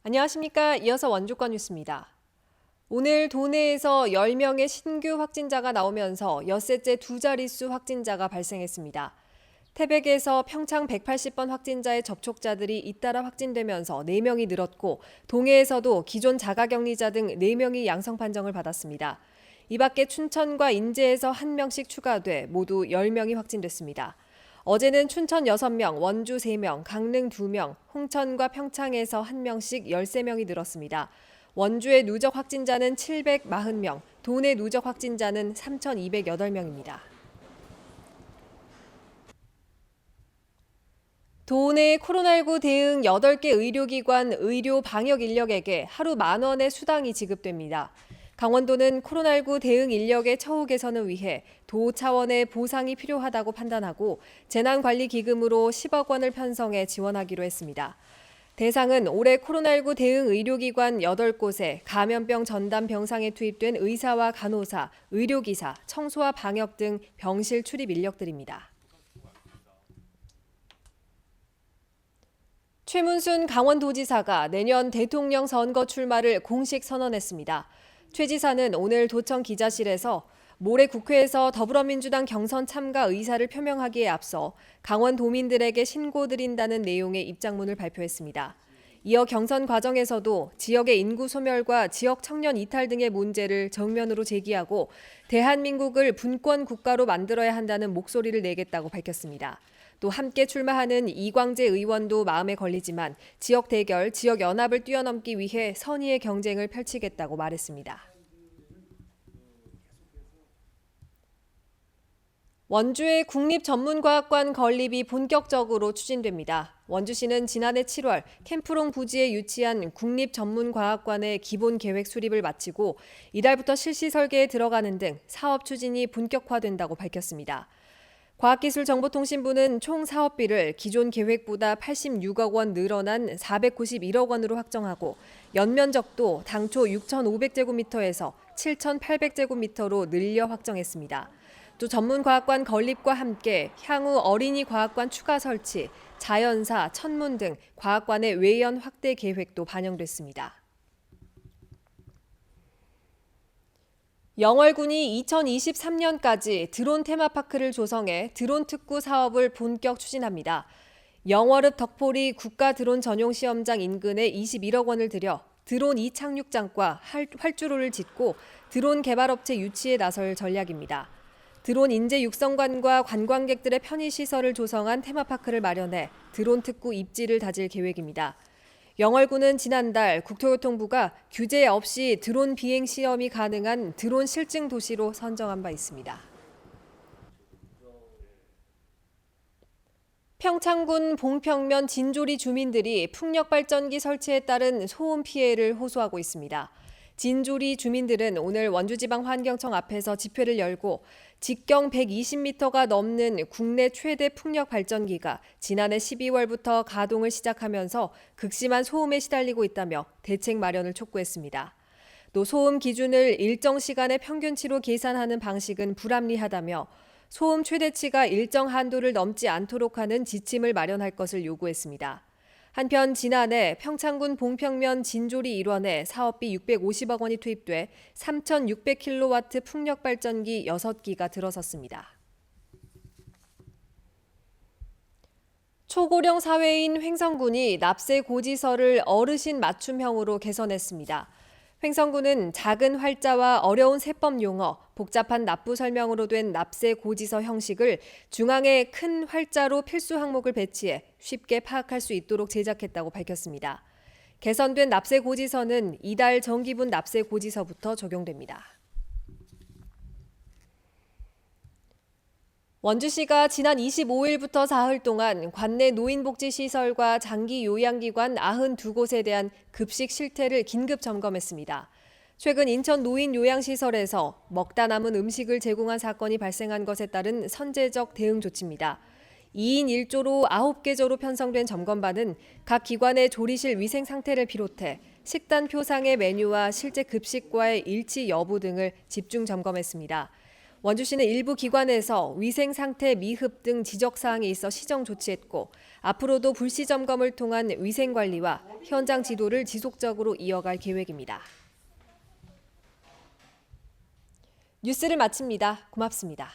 안녕하십니까. 이어서 원주권 뉴스입니다. 오늘 도내에서 10명의 신규 확진자가 나오면서 엿새째 두 자릿수 확진자가 발생했습니다. 태백에서 평창 180번 확진자의 접촉자들이 잇따라 확진되면서 4명이 늘었고 동해에서도 기존 자가격리자 등 4명이 양성 판정을 받았습니다. 이 밖에 춘천과 인제에서 1명씩 추가돼 모두 10명이 확진됐습니다. 어제는 춘천 6명, 원주 3명, 강릉 2명, 홍천과 평창에서 1명씩 13명이 늘었습니다. 원주의 누적 확진자는 740명, 도내 누적 확진자는 3,208명입니다. 도내 코로나19 대응 8개 의료기관 의료 방역 인력에게 하루 10,000원의 수당이 지급됩니다. 강원도는 코로나19 대응 인력의 처우 개선을 위해 도 차원의 보상이 필요하다고 판단하고 재난관리기금으로 10억 원을 편성해 지원하기로 했습니다. 대상은 올해 코로나19 대응 의료기관 8곳에 감염병 전담 병상에 투입된 의사와 간호사, 의료기사, 청소와 방역 등 병실 출입 인력들입니다. 최문순 강원도지사가 내년 대통령 선거 출마를 공식 선언했습니다. 최 지사는 오늘 도청 기자실에서 모레 국회에서 더불어민주당 경선 참가 의사를 표명하기에 앞서 강원도민들에게 신고드린다는 내용의 입장문을 발표했습니다. 이어 경선 과정에서도 지역의 인구 소멸과 지역 청년 이탈 등의 문제를 정면으로 제기하고 대한민국을 분권 국가로 만들어야 한다는 목소리를 내겠다고 밝혔습니다. 또 함께 출마하는 이광재 의원도 마음에 걸리지만 지역 대결, 지역 연합을 뛰어넘기 위해 선의의 경쟁을 펼치겠다고 말했습니다. 원주의 국립전문과학관 건립이 본격적으로 추진됩니다. 원주시는 지난해 7월 캠프롱 부지에 유치한 국립전문과학관의 기본 계획 수립을 마치고 이달부터 실시 설계에 들어가는 등 사업 추진이 본격화된다고 밝혔습니다. 과학기술정보통신부는 총 사업비를 기존 계획보다 86억 원 늘어난 491억 원으로 확정하고 연면적도 당초 6,500제곱미터에서 7,800제곱미터로 늘려 확정했습니다. 또 전문과학관 건립과 함께 향후 어린이 과학관 추가 설치, 자연사, 천문 등 과학관의 외연 확대 계획도 반영됐습니다. 영월군이 2023년까지 드론 테마파크를 조성해 드론 특구 사업을 본격 추진합니다. 영월읍 덕포리 국가 드론 전용 시험장 인근에 21억 원을 들여 드론 이착륙장과 활주로를 짓고 드론 개발업체 유치에 나설 전략입니다. 드론 인재 육성관과 관광객들의 편의시설을 조성한 테마파크를 마련해 드론 특구 입지를 다질 계획입니다. 영월군은 지난달 국토교통부가 규제 없이 드론 비행 시험이 가능한 드론 실증 도시로 선정한 바 있습니다. 평창군 봉평면 진조리 주민들이 풍력 발전기 설치에 따른 소음 피해를 호소하고 있습니다. 진조리 주민들은 오늘 원주지방환경청 앞에서 집회를 열고 직경 120m가 넘는 국내 최대 풍력 발전기가 지난해 12월부터 가동을 시작하면서 극심한 소음에 시달리고 있다며 대책 마련을 촉구했습니다. 또 소음 기준을 일정 시간의 평균치로 계산하는 방식은 불합리하다며 소음 최대치가 일정 한도를 넘지 않도록 하는 지침을 마련할 것을 요구했습니다. 한편 지난해 평창군 봉평면 진조리 일원에 사업비 650억 원이 투입돼 3,600kW 풍력 발전기 6기가 들어섰습니다. 초고령 사회인 횡성군이 납세 고지서를 어르신 맞춤형으로 개선했습니다. 횡성군은 작은 활자와 어려운 세법 용어, 복잡한 납부 설명으로 된 납세 고지서 형식을 중앙에 큰 활자로 필수 항목을 배치해 쉽게 파악할 수 있도록 제작했다고 밝혔습니다. 개선된 납세 고지서는 이달 정기분 납세 고지서부터 적용됩니다. 원주시가 지난 25일부터 사흘 동안 관내 노인복지시설과 장기 요양기관 92곳에 대한 급식 실태를 긴급 점검했습니다. 최근 인천 노인 요양시설에서 먹다 남은 음식을 제공한 사건이 발생한 것에 따른 선제적 대응 조치입니다. 2인 1조로 9개조로 편성된 점검반은 각 기관의 조리실 위생 상태를 비롯해 식단 표상의 메뉴와 실제 급식과의 일치 여부 등을 집중 점검했습니다. 원주시는 일부 기관에서 위생 상태 미흡 등 지적 사항이 있어 시정 조치했고 앞으로도 불시 점검을 통한 위생 관리와 현장 지도를 지속적으로 이어갈 계획입니다. 뉴스를 마칩니다. 고맙습니다.